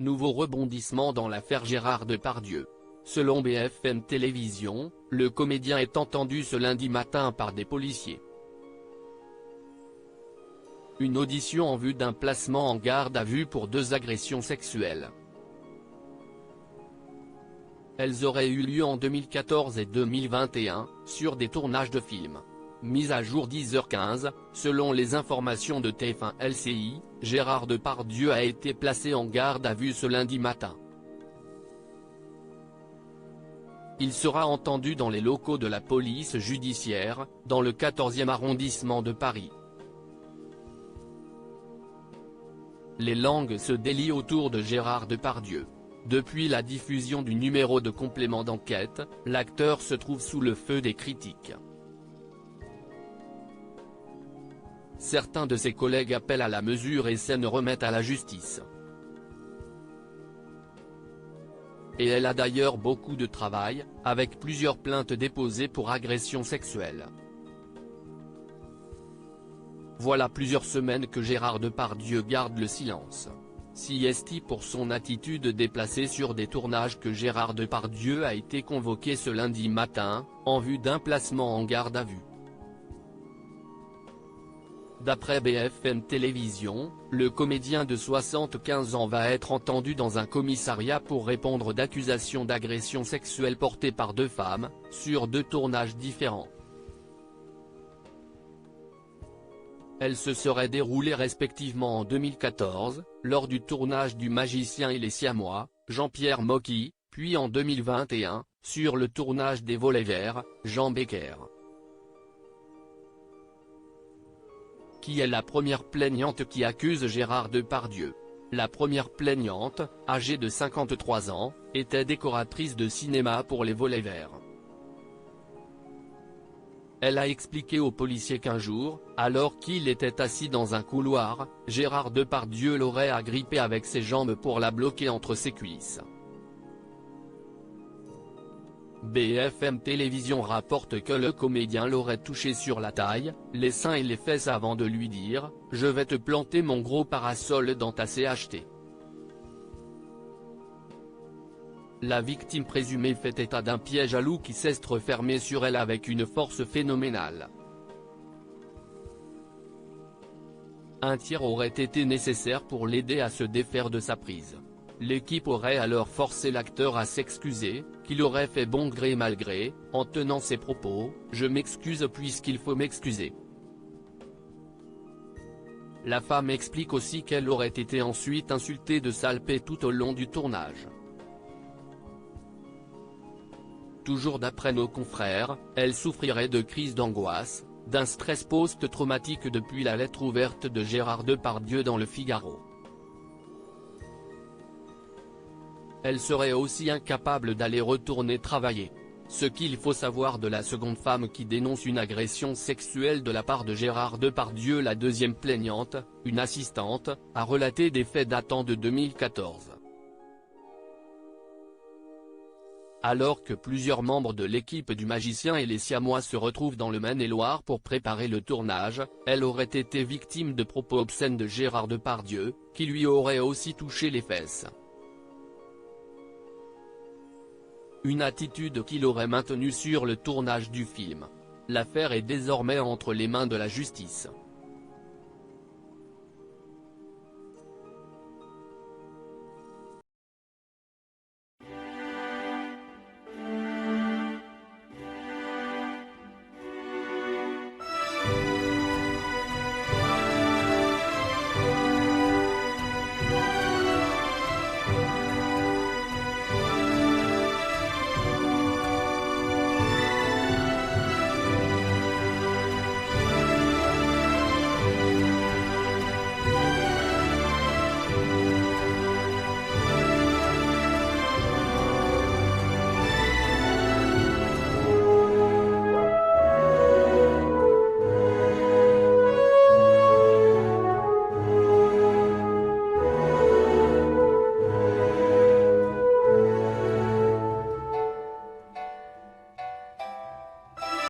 Nouveau rebondissement dans l'affaire Gérard Depardieu. Selon BFM Télévisions, le comédien est entendu ce lundi matin par des policiers. Une audition en vue d'un placement en garde à vue pour 2 agressions sexuelles. Elles auraient eu lieu en 2014 et 2021, sur des tournages de films. Mise à jour 10h15, selon les informations de TF1 LCI, Gérard Depardieu a été placé en garde à vue ce lundi matin. Il sera entendu dans les locaux de la police judiciaire, dans le 14e arrondissement de Paris. Les langues se délient autour de Gérard Depardieu. Depuis la diffusion du numéro de complément d'enquête, l'acteur se trouve sous le feu des critiques. Certains de ses collègues appellent à la mesure et s'en remettent à la justice. Et elle a d'ailleurs beaucoup de travail, avec plusieurs plaintes déposées pour agression sexuelle. Voilà plusieurs semaines que Gérard Depardieu garde le silence. Si est pour son attitude déplacée sur des tournages que Gérard Depardieu a été convoqué ce lundi matin, en vue d'un placement en garde à vue. D'après BFM Télévisions, le comédien de 75 ans va être entendu dans un commissariat pour répondre d'accusations d'agression sexuelle portées par 2 femmes, sur 2 tournages différents. Elles se seraient déroulées respectivement en 2014, lors du tournage du Magicien et les Siamois, Jean-Pierre Mocky, puis en 2021, sur le tournage des Volets Verts, Jean Becker. Qui est la première plaignante qui accuse Gérard Depardieu? La première plaignante, âgée de 53 ans, était décoratrice de cinéma pour les Volets Verts. Elle a expliqué aux policiers qu'un jour, alors qu'il était assis dans un couloir, Gérard Depardieu l'aurait agrippée avec ses jambes pour la bloquer entre ses cuisses. BFM Télévisions rapporte que le comédien l'aurait touché sur la taille, les seins et les fesses avant de lui dire « Je vais te planter mon gros parasol dans ta CHT ». La victime présumée fait état d'un piège à loup qui s'est refermé sur elle avec une force phénoménale. Un tiers aurait été nécessaire pour l'aider à se défaire de sa prise. L'équipe aurait alors forcé l'acteur à s'excuser, qu'il aurait fait bon gré mal gré, en tenant ses propos « Je m'excuse puisqu'il faut m'excuser ». La femme explique aussi qu'elle aurait été ensuite insultée de sale paix tout au long du tournage. Toujours d'après nos confrères, elle souffrirait de crises d'angoisse, d'un stress post-traumatique depuis la lettre ouverte de Gérard Depardieu dans Le Figaro. Elle serait aussi incapable d'aller retourner travailler. Ce qu'il faut savoir de la seconde femme qui dénonce une agression sexuelle de la part de Gérard Depardieu. La deuxième plaignante, une assistante, a relaté des faits datant de 2014. Alors que plusieurs membres de l'équipe du Magicien et les Siamois se retrouvent dans le Maine-et-Loire pour préparer le tournage, elle aurait été victime de propos obscènes de Gérard Depardieu, qui lui aurait aussi touché les fesses. Une attitude qu'il aurait maintenue sur le tournage du film. L'affaire est désormais entre les mains de la justice.